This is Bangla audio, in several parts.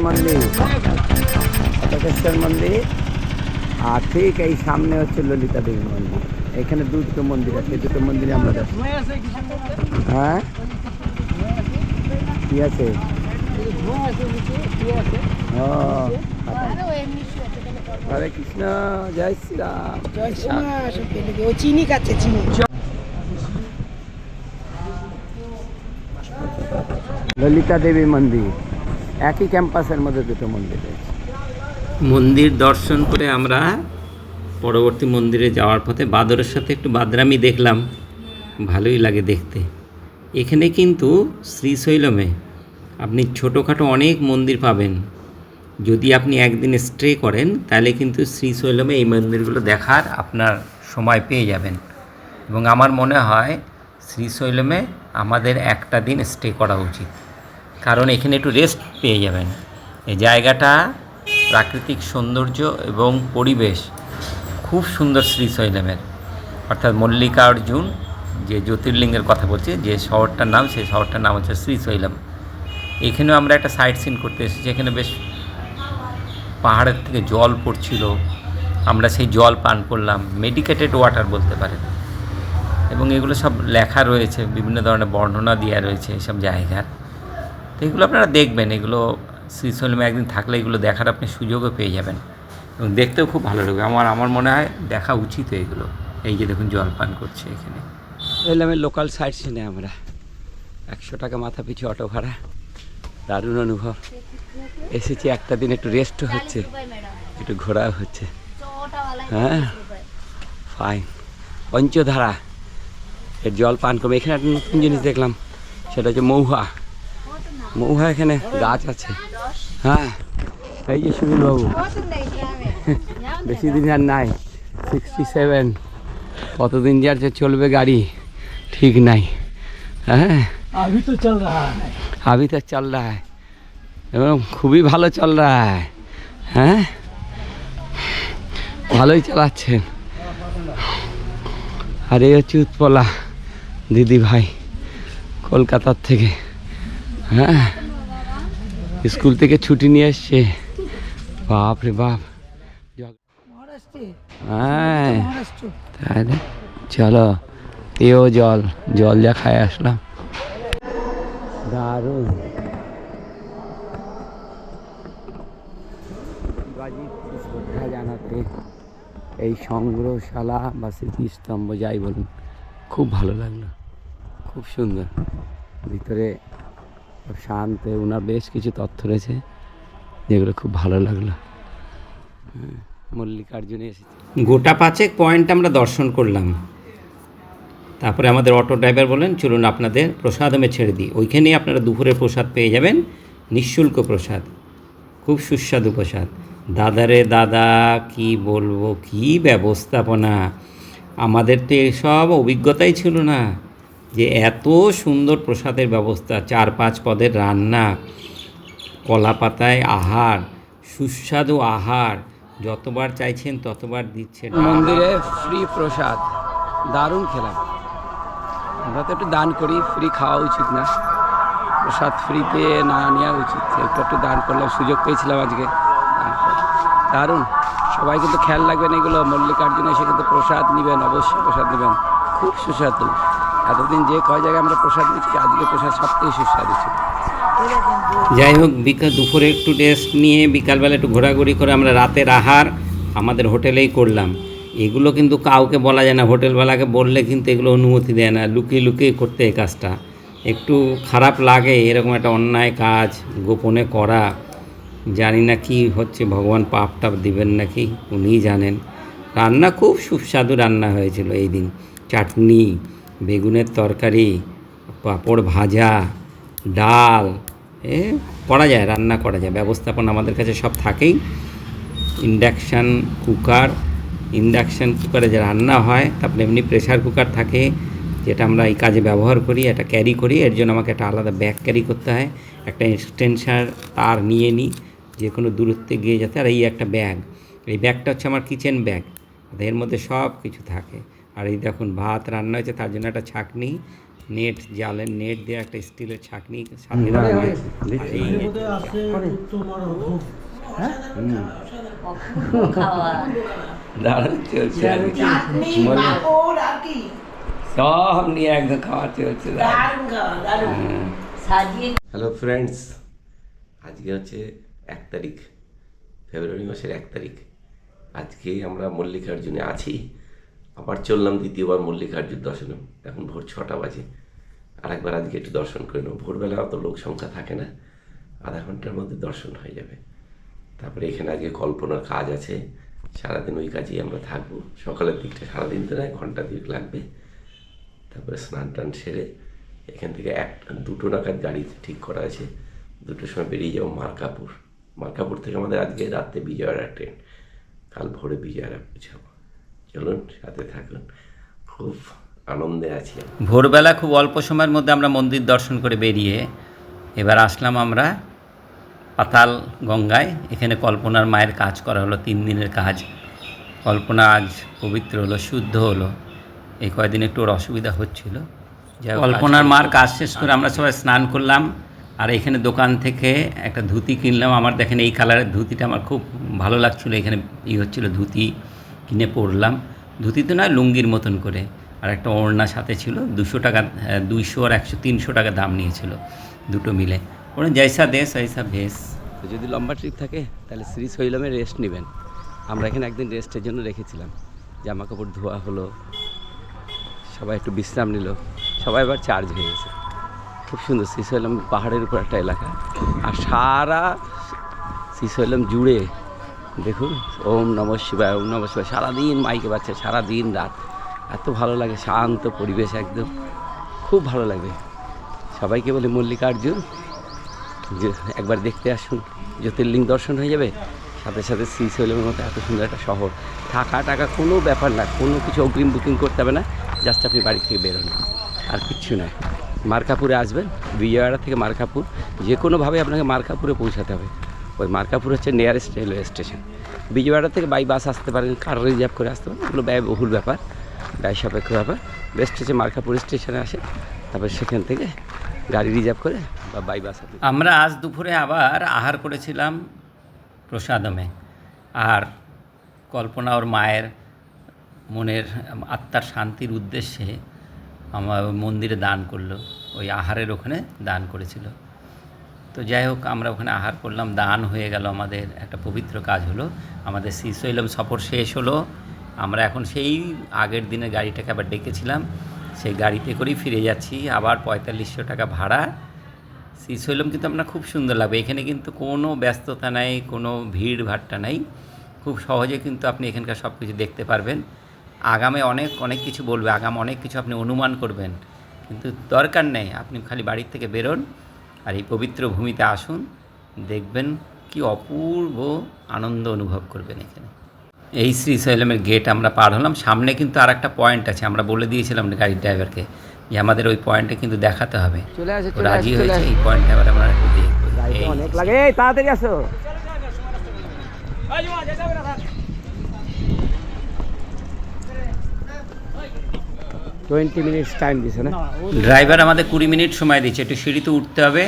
মন্দির, মন্দির, আর ঠিক এই সামনে হচ্ছে ললিতা দেবী মন্দির। এখানে দুটো মন্দির আছে, দুটো মন্দিরে আমরা যাচ্ছি। হ্যাঁ, কি আছে? ও, হরে কৃষ্ণ, জয় শ্রীরাম। চিনি কাছে চিনি। ললিতা দেবী মন্দির, একই ক্যাম্পাসের মধ্যে দুটো মন্দির রয়েছে। মন্দির দর্শন করে আমরা পরবর্তী মন্দিরে যাওয়ার পথে বাদরের সাথে একটু বাদরামি দেখলাম, ভালোই লাগে দেখতে। এখানে কিন্তু শ্রীশৈলমে আপনি ছোটোখাটো অনেক মন্দির পাবেন। যদি আপনি একদিন স্টে করেন তাহলে কিন্তু শ্রীশৈলমে এই মন্দিরগুলো দেখার আপনার সময় পেয়ে যাবেন। এবং আমার মনে হয় শ্রীশৈলমে আমাদের একটা দিন স্টে করা উচিত, কারণ এখানে একটু রেস্ট পেয়ে যাবেন। এই জায়গাটা প্রাকৃতিক সৌন্দর্য এবং পরিবেশ খুব সুন্দর শ্রীশৈলমের, অর্থাৎ মল্লিকার্জুন যে জ্যোতির্লিঙ্গের কথা বলছি, যে শহরটার নাম, সেই শহরটার নাম হচ্ছে শ্রীশৈলম। এখানেও আমরা একটা সাইট সিন করতে এসেছি। এখানে বেশ পাহাড়ের থেকে জল পড়ছিল, আমরা সেই জল পান করলাম, মেডিকেটেড ওয়াটার বলতে পারেন। এবং এগুলো সব লেখা রয়েছে, বিভিন্ন ধরনের বর্ণনা দেওয়া রয়েছে এসব জায়গার। তো এগুলো আপনারা দেখবেন, এগুলো শ্রীশৈলমে একদিন থাকলে এগুলো দেখার আপনি সুযোগও পেয়ে যাবেন এবং দেখতেও খুব ভালো লাগবে। আমার মনে হয় দেখা উচিত এগুলো। এই যে দেখুন জল পান করছে এখানে। শ্রীশৈলমের লোকাল সাইট সিনে আমরা 100 টাকা মাথা পিছু অটো ভাড়া, দারুণ অনুভব। এসেছি একটা দিন, একটু রেস্টও হচ্ছে, একটু ঘোরাও হচ্ছে। হ্যাঁ, ফাইন। পঞ্চধারা এর জল পান করবো। এখানে একটা নতুন জিনিস দেখলাম, সেটা হচ্ছে মৌহা। মৌহা এখানে গাছ আছে। হ্যাঁ, এই যে সুনীলবাবু, বেশি দিন আর নাই, 67। কতদিন যার যে চলবে গাড়ি ঠিক নাই। হ্যাঁ, अभी तो चल रहा है এবং খুবই ভালো চল রা হ্যায়। হ্যাঁ, ভালোই চালাচ্ছেন। আর এই হচ্ছে উৎপলা দিদি ভাই, কলকাতার থেকে। হ্যাঁ, স্কুল থেকে ছুটি নিয়ে এসছে। বাপ রে বাপ। হ্যাঁ, তাহলে চলো, এও জল যা খায় আসলাম। দারুণ। শ্রদ্ধা জানাতে এই সংগ্রহশালা বা স্মৃতিস্তম্ভ যাই বলুন, খুব ভালো লাগলো, খুব সুন্দর। ভিতরে শান্ত, ওনার বেশ কিছু তথ্য রয়েছে যেগুলো খুব ভালো লাগলো। মল্লিকার্জুনে এসেছি। গোটা 5 পয়েন্ট আমরা দর্শন করলাম। তারপরে আমাদের অটো ড্রাইভার বলেন, চলুন আপনাদের প্রসাদমে ছেড়ে দিই। ওইখানেই আপনারা দুপুরের প্রসাদ পেয়ে যাবেন, নিঃশুল্ক প্রসাদ, খুব সুস্বাদু প্রসাদ। দাদারে দাদা, কি বলবো, কি ব্যবস্থাপনা! আমাদের তো এসব অভিজ্ঞতাই ছিল না যে এত সুন্দর প্রসাদের ব্যবস্থা। 4-5 পদের রান্না, কলা পাতায় আহার, সুস্বাদু আহার, যতবার চাইছেন ততবার দিচ্ছেন। মন্দিরে ফ্রি প্রসাদ, দারুণ খেলাম। আমরা তো একটু দান করি, ফ্রি খাওয়া উচিত না, প্রসাদ ফ্রিতে না নেওয়া উচিত। একটু দান করলাম, সুযোগ পেয়েছিলাম আজকে। দারুণ। সবাই কিন্তু খেয়াল রাখবেন এগুলো, মল্লিকার্জুনে এসে কিন্তু প্রসাদ নেবেন, অবশ্যই প্রসাদ নেবেন, খুব সুস্বাদু। এতদিন যে কয় জায়গায় আমরা প্রসাদ নিচ্ছি, আজকে প্রসাদ সবথেকে সুস্বাদু ছিল। যাই হোক, দুপুরে একটু রেস্ট নিয়ে বিকালবেলা একটু ঘোরাঘুরি করে আমরা রাতের আহার আমাদের হোটেলেই করলাম। এগুলো কিন্তু কাউকে বলা যায় না, হোটেলওয়ালাকে বললে কিন্তু এগুলো অনুমতি দেয় না, লুকিয়ে লুকিয়ে করতে এই কাজটা। একটু খারাপ লাগে এরকম একটা অন্যায় কাজ গোপনে করা। জানি না কি হচ্ছে, ভগবান পাপ টাপ দিবেন নাকি, উনিই জানেন। রান্না খুব সুস্বাদু রান্না হয়েছিল এই দিন। চাটনি, বেগুনের তরকারি, পাঁপড় ভাজা, ডাল, করা যায়, রান্না করা যায়। ব্যবস্থাপনা আমাদের কাছে সব থাকেই। ইন্ডাকশান কুকারে যে রান্না হয়, তারপরে এমনি প্রেশার কুকার থাকে যেটা আমরা এই কাজে ব্যবহার করি, এটা ক্যারি করি। এর জন্য আমাকে একটা আলাদা ব্যাগ ক্যারি করতে হয়, একটা এক্সটেনশন তার নিয়ে নিই যে কোনো দূরত্বে গিয়ে যেতে। আর এই একটা ব্যাগ, এই ব্যাগটা হচ্ছে আমার কিচেন ব্যাগ, এর মধ্যে সব কিছু থাকে। আর এই দেখুন ভাত রান্না হয়েছে, তার জন্য একটা ছাঁকনি, নেট, জালের নেট দিয়ে একটা স্টিলের ছাঁকনি সাথে রাখা হয়। আর এই দারুণ চলছে আর কি। সব নিয়ে একদম খাওয়া চলছে। হ্যালো ফ্রেন্ডস, আজকে হচ্ছে 1 তারিখ, ফেব্রুয়ারি মাসের 1 তারিখ। আজকে আমরা মল্লিকার্জুনে আছি, আবার চললাম দ্বিতীয়বার মল্লিকার্জুন দর্শনে। এখন ভোর 6টা বাজে। আর একবার আজকে একটু দর্শন করে নেব। ভোরবেলা অত লোক সংখ্যা থাকে না, আধা ঘন্টার মধ্যে দর্শন হয়ে যাবে। তারপরে এখানে আজকে কল্পনার কাজ আছে, সারাদিন ওই কাজেই আমরা থাকবো। সকালের দিকটা সারাদিন তো নয়, ঘন্টা 2 লাগবে। তারপরে স্নান টান সেরে এখান থেকে 2টো নাগাদ গাড়ি ঠিক করা আছে। 2টোর সময় বেরিয়ে যাবো মার্কাপুর। মার্কাপুর থেকে আমাদের আজকে রাত্রে বিজয়ওয়াড়া ট্রেন, কাল ভোরে বিজয়ওয়াড়া পৌঁছাবো। চলুন সাথে থাকুন, খুব আনন্দে আছি। ভোরবেলা খুব অল্প সময়ের মধ্যে আমরা মন্দির দর্শন করে বেরিয়ে এবার আসলাম আমরা পাতাল গঙ্গায়। এখানে কল্পনার মায়ের কাজ করা হলো, 3 দিনের কাজ। কল্পনা আজ পবিত্র হলো, শুদ্ধ হলো। এই কয়েকদিন একটু ওর অসুবিধা হচ্ছিল। কল্পনার মার কাজ শেষ করে আমরা সবাই স্নান করলাম। আর এখানে দোকান থেকে একটা ধুতি কিনলাম। আমার দেখেন এই কালারের ধুতিটা আমার খুব ভালো লাগছিলো। এখানে হচ্ছিলো ধুতি কিনে পরলাম। ধুতি তো নয়, লুঙ্গির মতন করে। আর একটা ওড়না সাথে ছিল। 200 টাকা, 200 আর 100, 300 টাকা দাম নিয়েছিল দুটো মিলে। ওরা জৈসা দেশ ऐसा ভেস। তো যদি লম্বা ট্রিপ থাকে তাহলে শ্রীশৈলমে রেস্ট নেবেন। আমরা এখানে একদিন রেস্টের জন্য রেখেছিলাম। জামা কাপড় ধোয়া হলো, সবাই একটু বিশ্রাম নিল, সবাই এবার চার্জ হয়ে গেছে। খুব সুন্দর শ্রীশৈলম, পাহাড়ের উপর একটা এলাকা। আর সারা শ্রীশৈলম জুড়ে দেখুন ওম নমঃ শিবায়, ওম নমঃ শিবায় সারাদিন মাইকে বাজছে, সারাদিন রাত। এত ভালো লাগে, শান্ত পরিবেশ একদম, খুব ভালো লাগবে। সবাইকে বলে মল্লিকার্জুন যে একবার দেখতে আসুন, জ্যোতির্লিঙ্গ দর্শন হয়ে যাবে, সাথে সাথে শ্রীশৈলের মতো এত সুন্দর একটা শহর। থাকা টাকা কোনো ব্যাপার না, কোনো কিছু অগ্রিম বুকিং করতে হবে না, জাস্ট আপনি বাড়ি থেকে বেরোন, আর কিচ্ছু নয়। মার্কাপুরে আসবেন, বিজয়ওয়াড়া থেকে মার্কাপুর, যে কোনোভাবে আপনাকে মার্কাপুরে পৌঁছাতে হবে। ওই মার্কাপুর হচ্ছে নিয়ারেস্ট রেলওয়ে স্টেশন। বিজয়ওয়াড়া থেকে বাই বাস আসতে পারেন, কার রিজার্ভ করে আসতে পারেন, ওগুলো ব্যয়বহুল ব্যাপার, ব্যয় সাপেক্ষ ব্যাপার। বেস্ট হচ্ছে মার্কাপুর স্টেশনে আসে, তারপর সেখান থেকে গাড়ি রিজার্ভ করে বা বাই বাস। আমরা আজ দুপুরে আবার আহার করেছিলাম প্রসাদমে। আর কল্পনা ওর মায়ের মনের আত্মার শান্তির উদ্দেশ্যে আমার মন্দিরে দান করলো, ওই আহারের ওখানে দান করেছিল। তো যাই হোক, আমরা ওখানে আহার করলাম, দান হয়ে গেল, আমাদের একটা পবিত্র কাজ হলো। আমাদের শ্রীশৈলম সফর শেষ হলো। আমরা এখন সেই আগের দিনে গাড়িটাকে আবার ডেকেছিলাম, সেই গাড়িতে করেই ফিরে যাচ্ছি। আবার 4500 টাকা ভাড়া। শ্রীশৈলম কিন্তু আপনার খুব সুন্দর লাগবে। এখানে কিন্তু কোনো ব্যস্ততা নাই, কোনো ভিড় ভাট্টা নাই। খুব সহজে কিন্তু আপনি এখানকার সব কিছু দেখতে পারবেন। আগামে অনেক কিছু বলবে, আগামে অনেক কিছু আপনি অনুমান করবেন, কিন্তু দরকার নেই। আপনি খালি বাড়ির থেকে বেরোন আর এই পবিত্র ভূমিতে আসুন, দেখবেন কি অপূর্ব আনন্দ অনুভব করবেন এখানে। এই শ্রীশৈলমের গেট আমরা পার হলাম। সামনে কিন্তু আর একটা পয়েন্ট আছে, আমরা বলে দিয়েছিলাম গাড়ির ড্রাইভারকে যে আমাদের ওই পয়েন্টে কিন্তু দেখাতে হবে। রাজি হয়েছে, এই পয়েন্টে আবার আমরা একটু দেখবো। অনেক লাগে, তাড়াতাড়ি আসো। 20 মিনিটস টাইম দিছে না ড্রাইভার, আমাদের 20 মিনিট সময় দিচ্ছে। একটু সিঁড়িতে উঠতে হবে,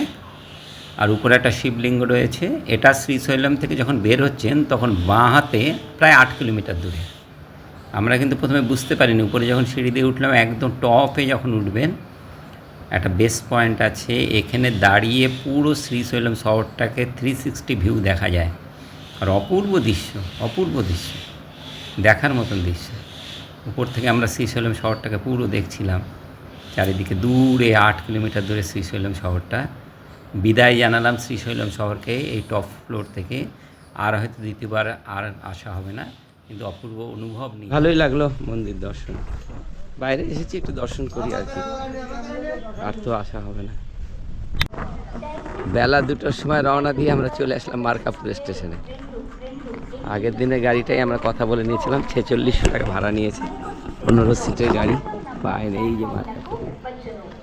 আর উপরে একটা শিবলিঙ্গ রয়েছে। এটা শ্রীশৈলম থেকে যখন বের হচ্ছেন তখন বাঁ হাতে প্রায় 8 কিলোমিটার দূরে। আমরা কিন্তু প্রথমে বুঝতে পারিনি, উপরে যখন সিঁড়ি দিয়ে উঠলাম, একদম টপে যখন উঠবেন একটা বেস পয়েন্ট আছে, এখানে দাঁড়িয়ে পুরো শ্রীশৈলম শহরটাকে 360 ভিউ দেখা যায়। আর অপূর্ব দৃশ্য, অপূর্ব দৃশ্য, দেখার মতন দৃশ্য। উপর থেকে আমরা শ্রীশৈলম শহরটাকে পুরো দেখছিলাম, চারিদিকে দূরে 8 কিলোমিটার দূরে শ্রীশৈলম শহরটা। বিদায় জানালাম শ্রীশৈলম শহরকে এই টপ ফ্লোর থেকে। আর হয়তো দ্বিতীয়বার আর আসা হবে না, কিন্তু অপূর্ব অনুভব নিয়ে ভালোই লাগলো মন্দির দর্শন। বাইরে এসেছি একটু দর্শন করি আর কি, আর তো আসা হবে না। বেলা 2টোর সময় রওনা দিয়ে আমরা চলে আসলাম মার্কাপুর স্টেশনে। আগের দিনের গাড়িটাই আমরা কথা বলে নিয়েছিলাম, 4600 টাকা ভাড়া নিয়েছে, 15 সিটের গাড়ি। বাইরে এই যে মার্কাপুর,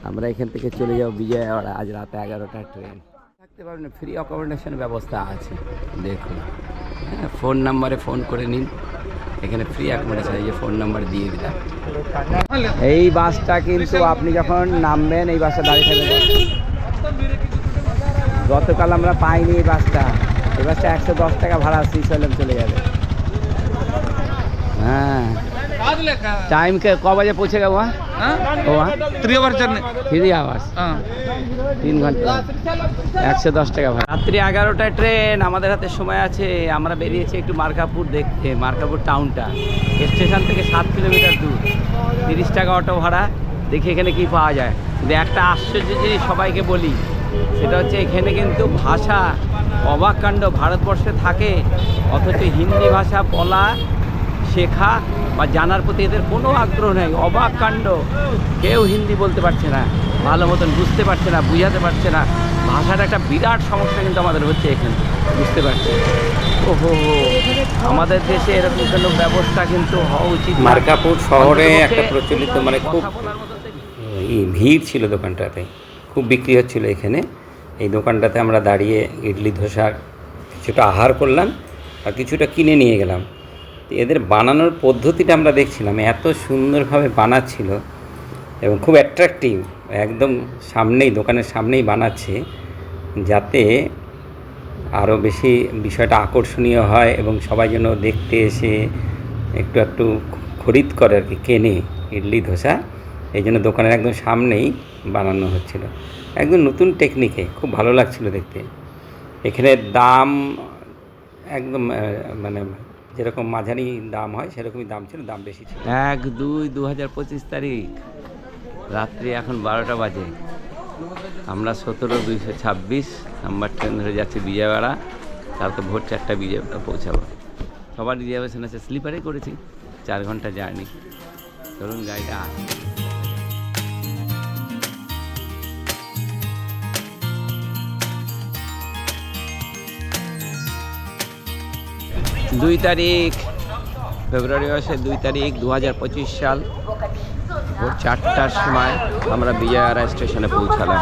আমরা এখান থেকে চলে যাবো বিজয়ওয়াড়া। আজ রাতে 11টার ট্রেন। থাকতে পারবেন, ফ্রি অ্যাকোমোডেশন ব্যবস্থা আছে, দেখুন। হ্যাঁ, ফোন নাম্বারে ফোন করে নিন, এখানে ফ্রি অ্যাকোমোডেশন, এই যে ফোন নাম্বার দিয়ে দিলাম। এই বাসটা কিন্তু আপনি যখন নামবেন এই বাসটা দাঁড়িয়ে থাকবেন। গতকাল আমরা পাইনি এই বাসটা 110 টাকা ভাড়া শ্রীশৈলম চলে যাবে। হ্যাঁ, टाइम के क बजे पहुँचेगा वहाँ? वहाँ 3 आवर जर्नी। 3 आवर्स, 3 ঘন্টা, 110 টাকা ভাড়া। রাত্রি 11টায় ট্রেন, আমাদের হাতে সময় আছে। আমরা বেরিয়েছি একটু মার্কাপুর দেখতে, মার্কাপুর টাউনটা স্টেশন থেকে 7 কিলোমিটার দূর। 30 টাকা অটো ভাড়া, দেখি এখানে কি পাওয়া যায়। কিন্তু একটা আশ্চর্য জিনিস সবাইকে বলি, সেটা হচ্ছে এখানে কিন্তু ভাষা অবাক কাণ্ড। ভারতবর্ষে থাকে অথচ হিন্দি ভাষা বলা, শেখা বা জানার প্রতি এদের কোনো আগ্রহ নেই। অবাক কাণ্ড, কেউ হিন্দি বলতে পারছে না, ভালো মতন বুঝতে পারছে না, বুঝাতে পারছে না। ভাষাটা একটা বিরাট সমস্যা কিন্তু আমাদের হচ্ছে এখানে, বুঝতে পারছি। ওহো, আমাদের দেশে এরকম কোনো ব্যবস্থা কিন্তু হওয়া উচিত। মার্কাপুর শহরে একটা প্রচলিত মানে খুব ভিড় ছিল দোকানটাতে, খুব বিক্রি হচ্ছিল এখানে। এই দোকানটাতে আমরা দাঁড়িয়ে ইডলি ধোসা কিছুটা আহার করলাম আর কিছুটা কিনে নিয়ে গেলাম। এদের বানানোর পদ্ধতিটা আমরা দেখছিলাম, এত সুন্দরভাবে বানাচ্ছিল এবং খুব অ্যাট্রাকটিভ, একদম সামনেই, দোকানের সামনেই বানাচ্ছে, যাতে আরও বেশি বিষয়টা আকর্ষণীয় হয় এবং সবাই যেন দেখতে এসে একটু একটু খরিদ করে আর কি, কেনে ইডলি ধোসা। এই জন্য দোকানের একদম সামনেই বানানো হচ্ছিল, একদম নতুন টেকনিকে, খুব ভালো লাগছিল দেখতে। এখানে দাম একদম মানে যেরকম মাঝারি দাম হয় সেরকমই দাম ছিল, দাম বেশি ছিল। 1-2-2025 তারিখ রাত্রি, এখন 12টা বাজে। আমরা 17-226 নাম্বার ট্রেন ধরে যাচ্ছি বিজয়ওয়াড়া। কালকে ভোর 4টা বিজয়ওয়াড়া পৌঁছাবো। সবার রিজার্ভেশন আছে, স্লিপারে করেছি, 4 ঘন্টা জার্নি। ধরুন গাড়িটা আসে। 2 তারিখ ফেব্রুয়ারি মাসের 2 তারিখ 2025 সাল ভোর 4টার সময় আমরা বিজয়ওয়াড়া স্টেশনে পৌঁছালাম।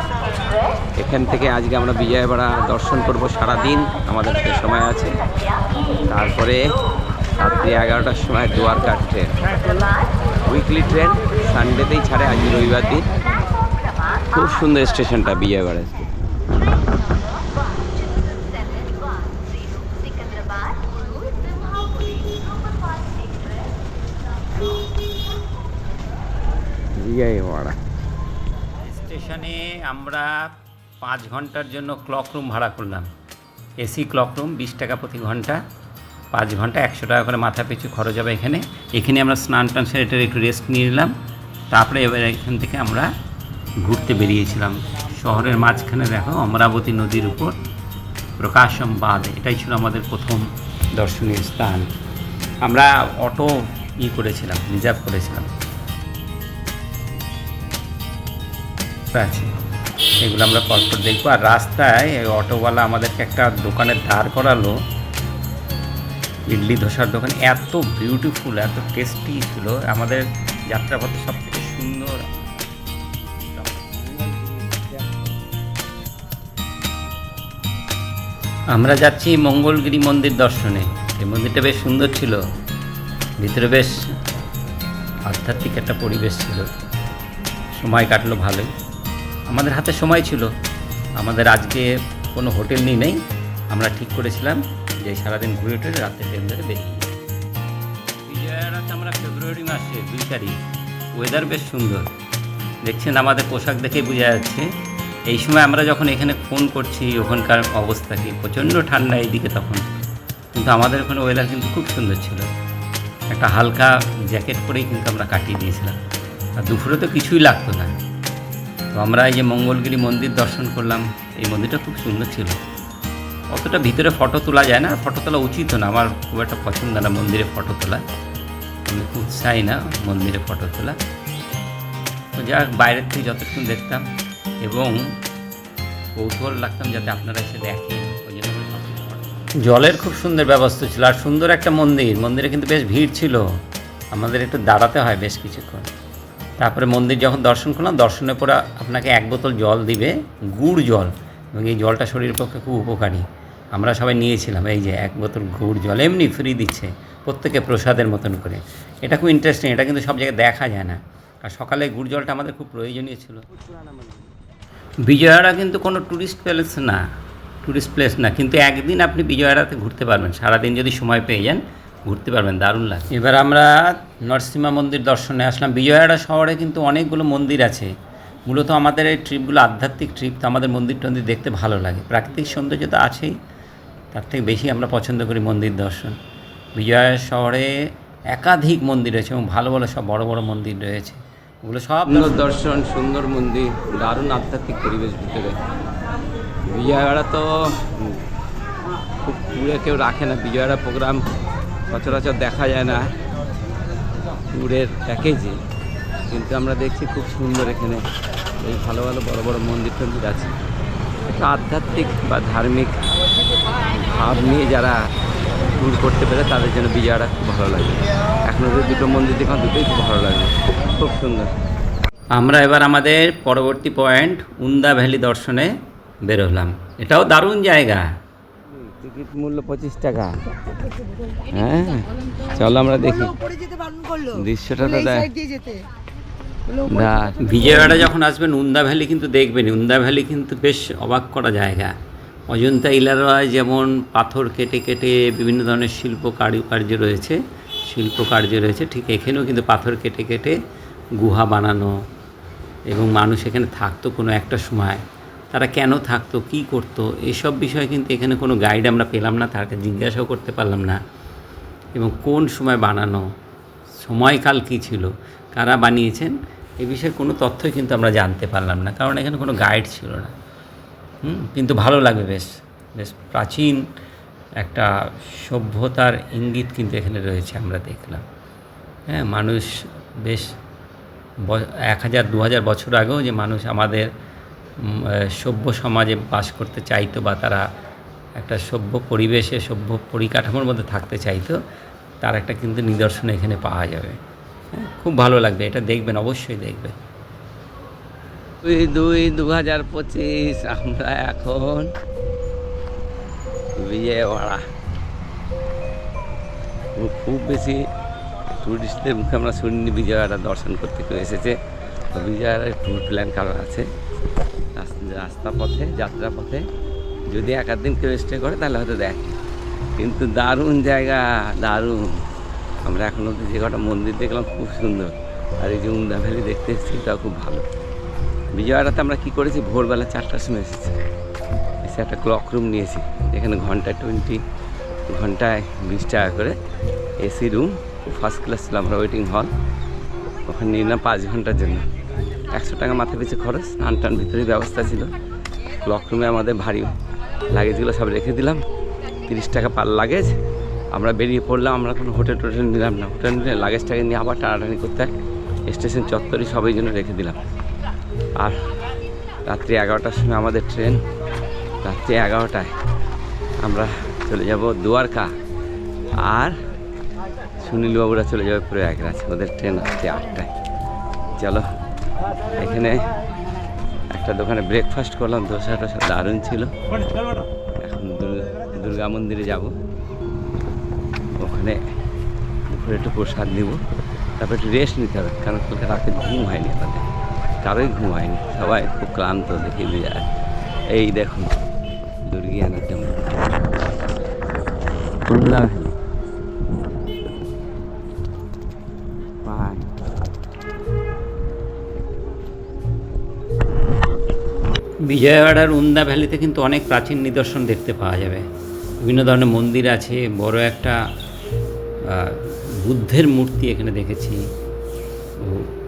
এখান থেকে আজকে আমরা বিজয়ওয়াড়া দর্শন করব সারাদিন, আমাদের হাতে সময় আছে। তারপরে রাত্রি 11টার সময় দ্বারকা ট্রেন, উইকলি ট্রেন, সানডেতেই ছাড়ে, আজ রবিবার দিন। খুব সুন্দর স্টেশনটা বিজয়ওয়াড়া। বিজয়ওয়াড়া স্টেশনে আমরা 5 ঘন্টার জন্য ক্লক রুম ভাড়া করলাম। এসি ক্লক রুম 20 টাকা প্রতি ঘন্টা, 5 ঘন্টা 100 টাকা করে মাথা পিছু খরচ হবে। এখানে আমরা স্নান টান সেরে একটু রেস্ট নিয়ে নিলাম। তারপরে এবার এখান থেকে আমরা ঘুরতে বেরিয়েছিলাম। শহরের মাঝখানে দেখো অমরাবতী নদীর উপর প্রকাশম বাঁধ, এটাই ছিল আমাদের প্রথম দর্শনীয় স্থান। আমরা অটো করেছিলাম, রিজার্ভ করেছিলাম, আছে এগুলো আমরা পরপর দেখবো। আর রাস্তায় অটোওয়ালা আমাদেরকে একটা দোকানের ধার করালো, ইডলি ধোসার দোকান, এত বিউটিফুল, এত টেস্টি ছিল। আমাদের যাত্রাপথে সবথেকে সুন্দর। আমরা যাচ্ছি মঙ্গলগিরি মন্দির দর্শনে। এই মন্দিরটা বেশ সুন্দর ছিল, ভিতরে বেশ আধ্যাত্মিক একটা পরিবেশ ছিল। সময় কাটলো ভালোই, আমাদের হাতে সময় ছিল। আমাদের আজকে কোনো হোটেল নেই, আমরা ঠিক করেছিলাম যে সারাদিন ঘুরে টুরে রাতে ট্রেন ধরে বেরিয়ে যাই। বিজয়ওয়াড়াতে আমরা ফেব্রুয়ারি মাসে 2 তারিখ, ওয়েদার বেশ সুন্দর, দেখছেন আমাদের পোশাক দেখেই বোঝা যাচ্ছে। এই সময় আমরা যখন এখানে ফোন করছি ওখানকার অবস্থা কি, প্রচণ্ড ঠান্ডা এইদিকে তখন, কিন্তু আমাদের ওখানে ওয়েদার কিন্তু খুব সুন্দর ছিল। একটা হালকা জ্যাকেট পরেই কিন্তু আমরা কাটিয়ে দিয়েছিলাম, আর দুপুরে তো কিছুই লাগতো না। তো আমরা এই যে মঙ্গলগিরি মন্দির দর্শন করলাম, এই মন্দিরটা খুব সুন্দর ছিল। অতটা ভিতরে ফটো তোলা যায় না, ফটো তোলা উচিত না, আমার খুব একটা পছন্দ না মন্দিরে ফটো তোলা, আমি খুব চাই না মন্দিরে ফটো তোলা। তো যাক, বাইরের থেকে যতক্ষণ দেখতাম এবং কৌতূহল লাগতাম যাতে আপনারা এসে দেখেন, ওই জন্য জলের খুব সুন্দর ব্যবস্থা ছিল। আর সুন্দর একটা মন্দির, মন্দিরে কিন্তু বেশ ভিড় ছিল, আমাদের একটু দাঁড়াতে হয় বেশ কিছুক্ষণ। তারপরে মন্দির যখন দর্শন করলাম, দর্শনের পরে আপনাকে 1 বোতল জল দিবে, গুড় জল, এবং এই জলটা শরীরের পক্ষে খুব উপকারী। আমরা সবাই নিয়েছিলাম, এই যে 1 বোতল গুড় জল এমনি ফ্রি দিচ্ছে, প্রত্যেকে প্রসাদের মতন করে। এটা খুব ইন্টারেস্টিং, এটা কিন্তু সব জায়গায় দেখা যায় না। আর সকালে গুড় জলটা আমাদের খুব প্রয়োজনীয় ছিল। বিজয়ওয়াড়া কিন্তু কোনো ট্যুরিস্ট প্লেস না, কিন্তু একদিন আপনি বিজয়ওয়াড়াতে ঘুরতে পারবেন, সারাদিন যদি সময় পেয়ে যান ঘুরতে পারবেন, দারুণ লাগে। এবার আমরা নরসিংহা মন্দির দর্শনে আসলাম। বিজয়ওয়াড়া শহরে কিন্তু অনেকগুলো মন্দির আছে। মূলত আমাদের এই ট্রিপগুলো আধ্যাত্মিক ট্রিপ, তো আমাদের মন্দির টন্দির দেখতে ভালো লাগে। প্রাকৃতিক সৌন্দর্য তো আছেই, তার থেকে বেশি আমরা পছন্দ করি মন্দির দর্শন। বিজয়ওয়াড়া শহরে একাধিক মন্দির রয়েছে এবং ভালো ভালো সব বড় বড় মন্দির রয়েছে, ওগুলো সব সুন্দর দর্শন, সুন্দর মন্দির, দারুণ আধ্যাত্মিক পরিবেশ ভিতরে। বিজয়ওয়াড়া তো খুব ট্যুরে কেউ রাখে না, বিজয়ওয়াড়া প্রোগ্রাম সচরাচর দেখা যায় না ট্যুরের প্যাকেজে, কিন্তু আমরা দেখছি খুব সুন্দর এখানে এই ভালো ভালো বড় বড় মন্দির টন্দির আছে। একটা আধ্যাত্মিক বা ধার্মিক ভাব নিয়ে যারা ট্যুর করতে পেরে তাদের জন্য বিজয়ওয়াড়া খুব ভালো লাগে। এখনও যে দুটো মন্দির দেখলাম, দুটোই খুব ভালো লাগে, খুব সুন্দর। আমরা এবার আমাদের পরবর্তী পয়েন্ট উন্দা ভ্যালি দর্শনে বেরোলাম। এটাও দারুণ জায়গা। টিকিট মূল্য 25 টাকা। হ্যাঁ, চলো আমরা দেখি উপরে যেতে বারণ করলো, দৃশ্যটা তো এই দেখ। সাইড দিয়ে যেতে। না, বিজয়ওয়াড়া যখন আসবেন উন্দা ভ্যালি কিন্তু দেখবেনই। উন্দা ভ্যালি কিন্তু বেশ অবাক করা জায়গা। অজন্তা ইলারায় যেমন পাথর কেটে কেটে বিভিন্ন ধরনের শিল্প কার্য রয়েছে, ঠিক এখানেও কিন্তু পাথর কেটে কেটে গুহা বানানো, এবং মানুষ এখানে থাকতো কোনো একটা সময়। তারা কেন থাকতো, কী করতো, এসব বিষয়ে কিন্তু এখানে কোনো গাইড আমরা পেলাম না, তাকে জিজ্ঞাসাও করতে পারলাম না। এবং কোন সময় বানানো, সময়কাল কী ছিল, কারা বানিয়েছেন, এ বিষয়ে কোনো তথ্যই কিন্তু আমরা জানতে পারলাম না, কারণ এখানে কোনো গাইড ছিল না। কিন্তু ভালো লাগবে, বেশ বেশ প্রাচীন একটা সভ্যতার ইঙ্গিত কিন্তু এখানে রয়েছে, আমরা দেখলাম। হ্যাঁ, মানুষ বেশ 1000-2000 বছর আগেও যে মানুষ আমাদের সভ্য সমাজে বাস করতে চাইতো, বা তারা একটা সভ্য পরিবেশে সভ্য পরিকাঠামোর মধ্যে থাকতে চাইতো, তার একটা কিন্তু নিদর্শন এখানে পাওয়া যাবে। হ্যাঁ, খুব ভালো লাগবে, এটা দেখবেন, অবশ্যই দেখবেন। 2/2/2025 আমরা এখন বিজয়ওয়াড়া। খুব বেশি টুরিস্টদের মুখে আমরা শুনিনি বিজয়ওয়াড়া দর্শন করতে কেউ এসেছে। বিজয়ওয়াড়ার ট্যুর প্ল্যান করা আছে যাত্রা পথে। যদি এক আধ দিন কেউ স্টে করে তাহলে হয়তো দেখে, কিন্তু দারুণ জায়গা, দারুণ। আমরা এখন অবধি যে কটা মন্দির দেখলাম খুব সুন্দর, আর এই যে উন্দা ভ্যালি দেখতে এসেছি এটাও খুব ভালো। বিজয়ওয়াড়াতে আমরা কী করেছি, ভোরবেলা 4টার সময় এসেছি, এসে একটা ক্লক রুম নিয়েছি, যেখানে ঘন্টায় 20 টাকা করে এসি রুম, ফার্স্ট ক্লাস ছিল। আমরা ওয়েটিং হল ওখানে নিলাম 5 ঘন্টার জন্য, 100 টাকা মাথা পিছু খরচ, স্নান ভিতরেই ব্যবস্থা ছিল। ক্লক রুমে আমাদের ভারী লাগেজগুলো সব রেখে দিলাম, 30 টাকা পার লাগেজ। আমরা বেরিয়ে পড়লাম, আমরা কোনো হোটেল নিলাম না, হোটেল নিলে লাগেজটাকে নিয়ে আবার টানাটানি করতে হয়, স্টেশন চত্বরই সবাই জন্য রেখে দিলাম। আর রাত্রি 11টার সময় আমাদের ট্রেন, রাত্রি 11টায় আমরা চলে যাব দ্বারকা, আর সুনীলবাবুরা চলে যাবে প্রয়াগরাজ, ওদের ট্রেন হচ্ছে 8টায়। চলো, এখানে একটা দোকানে ব্রেকফাস্ট করলাম, ধোসাটা দারুণ ছিল। এখন দুর্গা মন্দিরে যাব, ওখানে দুপুরে একটু প্রসাদ নিব, তারপর একটু রেস্ট নিতে হবে, কারণ কালকে রাতে ঘুম হয়নি, তাদের কারোই ঘুম হয়নি, সবাই খুব ক্লান্ত দেখে যায়। এই দেখুন দুর্গিয়ানা টেম্পল, বিজয়ওয়াড়ার উন্দা ভ্যালিতে কিন্তু অনেক প্রাচীন নিদর্শন দেখতে পাওয়া যাবে। বিভিন্ন ধরনের মন্দির আছে, বড় একটা বুদ্ধের মূর্তি এখানে দেখেছি,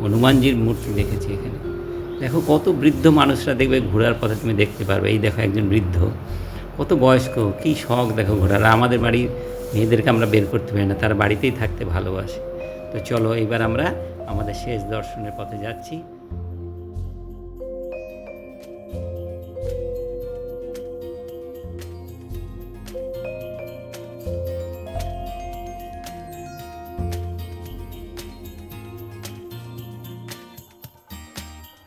হনুমানজির মূর্তি দেখেছি এখানে। দেখো কত বৃদ্ধ মানুষরা, দেখবে ঘোরার পথে তুমি দেখতে পারবে। এই দেখো একজন বৃদ্ধ, কত বয়স্ক, কী শখ দেখো ঘোরার। আমাদের বাড়ির মেয়েদেরকে আমরা বের করতে পারি না, তারা বাড়িতেই থাকতে ভালোবাসে। তো চলো এবার আমরা আমাদের শেষ দর্শনের পথে যাচ্ছি।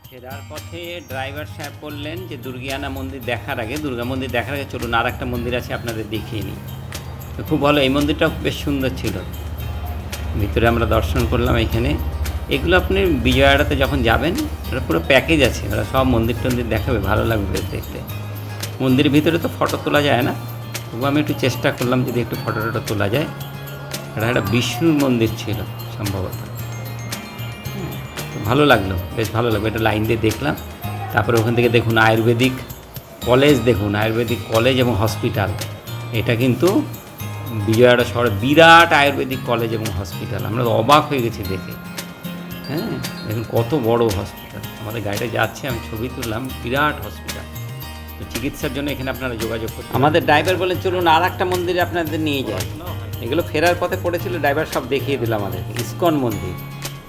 ফেরার পথে ড্রাইভার সাহেব বললেন যে দুর্গিয়ানা মন্দির দেখার আগে, দুর্গা মন্দির দেখার আগে চলুন আর একটা মন্দির আছে আপনাদের দেখিয়ে নিই। তো খুব ভালো, এই মন্দিরটাও বেশ সুন্দর ছিল। ভিতরে আমরা দর্শন করলাম। এখানে এগুলো আপনি বিজয়াড়াতে যখন যাবেন ওটা পুরো প্যাকেজ আছে, ওরা সব মন্দির টন্দির দেখাবে, ভালো লাগবে বেশ দেখতে। মন্দিরের ভিতরে তো ফটো তোলা যায় না, তবু আমি একটু চেষ্টা করলাম যদি একটু ফটো টটো তোলা যায়। এটা একটা বিষ্ণুর মন্দির ছিল সম্ভবত। তো ভালো লাগলো, বেশ ভালো লাগলো, এটা লাইন দিয়ে দেখলাম। তারপরে ওখান থেকে দেখুন আয়ুর্বেদিক কলেজ, দেখুন আয়ুর্বেদিক কলেজ এবং হসপিটাল। এটা কিন্তু বিজয়ওয়াড়া শহরে বিরাট আয়ুর্বেদিক কলেজ এবং হসপিটাল, আমরা তো অবাক হয়ে গেছি দেখে। হ্যাঁ, দেখুন কত বড় হসপিটাল। আমাদের গাড়িটা যাচ্ছে, আমি ছবি তুললাম, বিরাট হসপিটাল। তো চিকিৎসার জন্য এখানে আপনারা যোগাযোগ করতে। আমাদের ড্রাইভার বলেন চলুন আর একটা মন্দিরে আপনাদের নিয়ে যায়। এগুলো ফেরার পথে পড়েছিল, ড্রাইভার সব দেখিয়ে দিল আমাদেরকে। ইসকন মন্দির,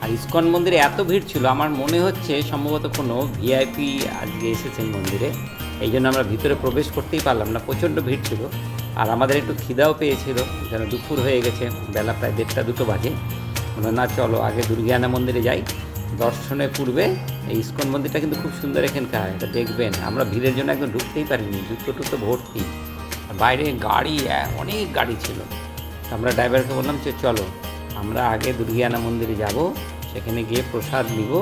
আর ইসকন মন্দিরে এত ভিড় ছিল, আমার মনে হচ্ছে সম্ভবত কোনো ভিআইপি আজকে এসেছেন মন্দিরে, এই জন্য আমরা ভিতরে প্রবেশ করতেই পারলাম না, প্রচণ্ড ভিড় ছিল। আর আমাদের একটু খিদাও পেয়েছিল, যেন দুপুর হয়ে গেছে, বেলা প্রায় 1:30-2 বাজে। বললাম না চলো আগে দুর্গিয়ানা মন্দিরে যাই। দর্শনের পূর্বে এই ইসকন মন্দিরটা কিন্তু খুব সুন্দর এখানকার, এটা দেখবেন। আমরা ভিড়ের জন্য একদম ঢুকতেই পারিনি, জুতো টুতো ভর্তি, আর বাইরে গাড়ি অনেক গাড়ি ছিল। আমরা ড্রাইভারকে বললাম যে চলো আমরা আগে দুর্গিয়ানা মন্দিরে যাব, সেখানে গিয়ে প্রসাদ নিব,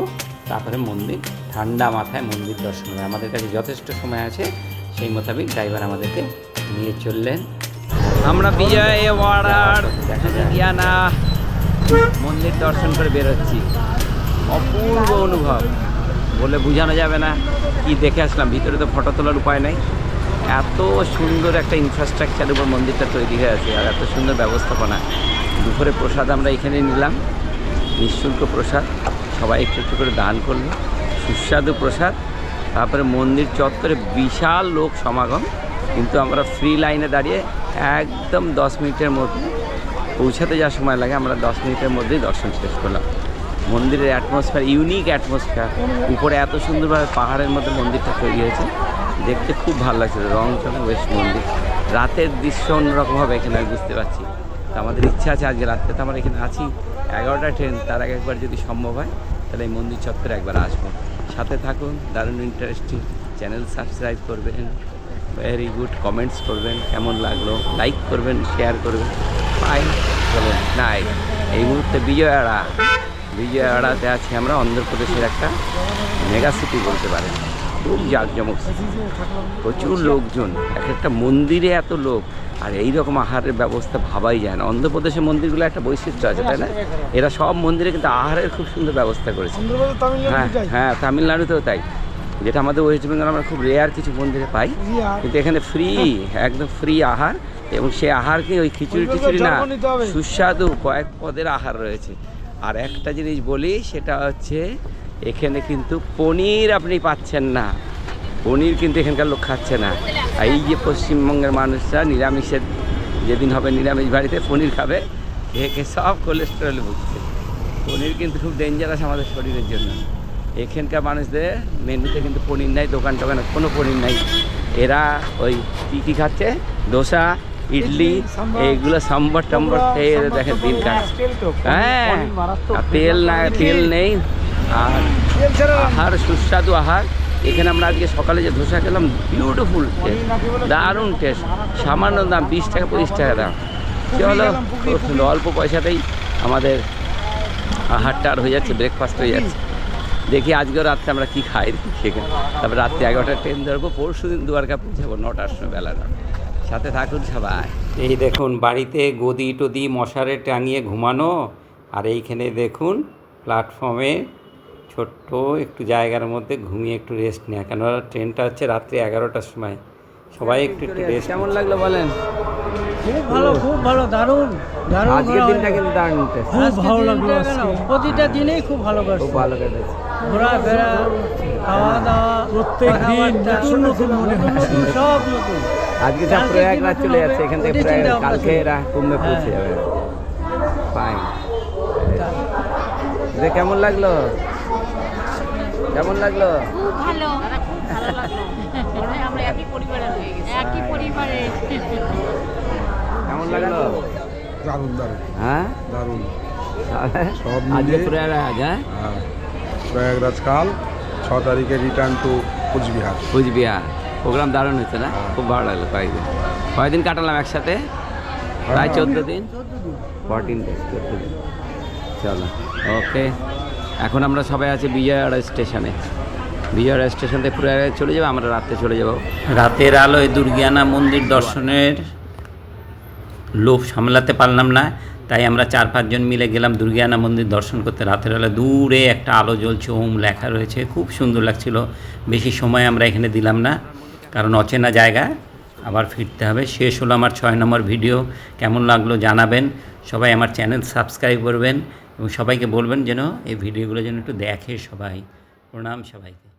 তারপরে মন্দির ঠান্ডা মাথায় মন্দির দর্শন হবে। আমাদের কাছে যথেষ্ট সময় আছে, সেই মোতাবেক ড্রাইভার আমাদেরকে নিয়ে চললেন। আমরা বিজয়ওয়াড়ার দুর্গিয়ানা মন্দির দর্শন করে বেরোচ্ছি। অপূর্ব অনুভব, বলে বোঝানো যাবে না। কি দেখে আসলাম, ভিতরে তো ফটো তোলার উপায় নেই। এত সুন্দর একটা ইনফ্রাস্ট্রাকচারের উপর মন্দিরটা তৈরি হয়ে আছে, আর এত সুন্দর ব্যবস্থাপনা। দুপুরে প্রসাদ আমরা এখানে নিলাম, নিঃশুল্ক প্রসাদ, সবাই একটু একটু করে দান করলো, সুস্বাদু প্রসাদ। তারপরে মন্দির চত্বরে বিশাল লোক সমাগম, কিন্তু আমরা ফ্রি লাইনে দাঁড়িয়ে একদম 10 মিনিটের মধ্যে পৌঁছাতে যা সময় লাগে, আমরা 10 মিনিটের মধ্যেই দর্শন শেষ করলাম। মন্দিরের অ্যাটমসফিয়ার, ইউনিক অ্যাটমসফিয়ার, উপরে এত সুন্দরভাবে পাহাড়ের মধ্যে মন্দিরটা তৈরি হয়েছে, দেখতে খুব ভালো লাগছে। রং চং বেশ মন্দির, রাতের দৃশ্য অন্যরকম হবে এখানে, আমি বুঝতে পারছি। তো আমাদের ইচ্ছা আছে আজকে রাত্রে, তো আমরা এখানে আছি, 11টা ট্রেন, তার আগে একবার যদি সম্ভব হয় তাহলে এই মন্দির চত্বরে একবার আসবো। সাথে থাকুন, দারুণ ইন্টারেস্টিং। চ্যানেল সাবস্ক্রাইব করবেন, ভেরি গুড, কমেন্টস করবেন, কেমন লাগলো লাইক করবেন, শেয়ার করবেন। ফাইন, চলুন নাই। এই মুহূর্তে বিজয়ওয়াড়াতে আছি আমরা, অন্ধ্রপ্রদেশের একটা মেগা সিটি বলতে পারেন, খুব জাঁকজমক, প্রচুর লোকজন, এক একটা মন্দিরে এত লোক, আর এই রকম আহারের ব্যবস্থা ভাবাই যায় না। অন্ধ্রপ্রদেশের মন্দিরগুলো একটা বৈশিষ্ট্য আছে, তাই না? এরা সব মন্দিরে কিন্তু আহারের খুব সুন্দর ব্যবস্থা করেছে। হ্যাঁ হ্যাঁ, তামিলনাড়ুতেও তাই, যেটা আমাদের ওয়েস্ট বেঙ্গল আমরা খুব রেয়ার কিছু মন্দিরে পাই, কিন্তু এখানে ফ্রি, একদম ফ্রি আহার। এবং সেই আহারকে ওই খিচুড়ি টিচুড়ি না, সুস্বাদু কয়েক পদের আহার রয়েছে। আর একটা জিনিস বলি, সেটা হচ্ছে এখানে কিন্তু পনির আপনি পাচ্ছেন না, পনির কিন্তু এখানকার লোক খাচ্ছে না। আর এই যে পশ্চিমবঙ্গের মানুষরা নিরামিষের যেদিন হবে নিরামিষ বাড়িতে পনির খাবে, খেয়ে সব কোলেস্টেরলে ভুগছে। পনির কিন্তু খুব ডেঞ্জারাস আমাদের শরীরের জন্য। এখানকার মানুষদের মেনুতে কিন্তু পনির নাই, দোকান টোকানে কোনো পনির নাই। এরা ওই কী খাচ্ছে, ধোসা, ইডলি, এইগুলো সম্বর টম্বর খেয়ে দেখে দিন কাটছে। হ্যাঁ, তেল নেই, আর আহার সুস্বাদু আহার। এখানে আমরা আজকে সকালে যে ধোসা খেলাম, বিউটিফুল টেস্ট, দারুণ টেস্ট, সামান্য দাম, 20 টাকা 25 টাকা দাম। চলো, খুব সুন্দর, অল্প পয়সাতেই আমাদের আহারটা আর হয়ে যাচ্ছে, ব্রেকফাস্ট হয়ে যাচ্ছে। দেখি আজকেও রাত্রে আমরা কী খাই সেখানে। তারপরে রাত্রে 11টা ট্রেন ধরবো, পরশু দিন দ্বারকা পৌঁছাবো 9টার সময়, বেলা 9। সাথে থাকুন সবাই। এই দেখুন বাড়িতে গদি টদি মশারে টাঙিয়ে ঘুমানো, আর এইখানে দেখুন প্ল্যাটফর্মে ছোট্ট একটু জায়গার মধ্যে ঘুমিয়ে একটু রেস্ট নেওয়া, কেন ট্রেনটা হচ্ছে রাত্রি 11টার সময়। সবাই একটু একটু রেস্ট। কেমন লাগলো বলেন? খুব ভালো, খুব ভালো, দারুণ দারুণ। আজকের দিনটা কিন্তু দারুণ, খুব ভালো লাগলো, প্রতিটা দিনেই খুব ভালো কাটছে, খুব ভালো কেটেছে। ঘোরাফেরা, খাওয়া দাওয়া, প্রত্যেক দিন নতুন নতুন মনে হয়, সব নতুন। আজকে সব প্রয়াগরাজ চলে যাচ্ছে, এখান থেকে প্রয়াগরাজ, কালকে এরা কুম্ভে পৌঁছে যাবে। ফাইন। যে কেমন লাগলো, কেমন লাগলো? খুব ভালো, খুব ভালো লাগলো। আমরা একই পরিবারের হয়ে গেছি, একই পরিবারে। কেমন লাগলো? দারুণ দারুণ। হ্যাঁ দারুণ। সব আজকে প্রয়াগরাজ, হ্যাঁ প্রয়াগরাজ কাল 6 তারিখে return to Coochbehar. Coochbehar. Program দারুণ হয়েছে না? খুব ভালো লাগলো। কয়েকদিন কাটালাম একসাথে, প্রায় 14 দিন 14 ডেজ 14 দিন। চলো ওকে, এখন আমরা সবাই আছি বিজয়ওয়াড়া স্টেশনে। বিজয়ওয়াড়া স্টেশন থেকে পুরো চলে যাবো, আমরা রাতে চলে যাব। রাতের আলোয় দুর্গিয়ানা মন্দির দর্শনের লোভ সামলাতে পারলাম না, তাই আমরা 4-5 জন মিলে গেলাম দুর্গিয়ানা মন্দির দর্শন করতে। রাতের বেলা দূরে একটা আলো জ্বলছে, ওম লেখা রয়েছে, খুব সুন্দর লাগছিল। বেশি সময় আমরা এখানে দিলাম না, কারণ অচেনা জায়গা, আবার ফিরতে হবে। শেষ হলো আমার 6 নম্বর ভিডিও। কেমন লাগলো জানাবেন। সবাই আমার চ্যানেল সাবস্ক্রাইব করবেন এবং সবাইকে বলবেন যেন এই ভিডিওগুলো যেন একটু দেখে সবাই। প্রণাম সবাইকে।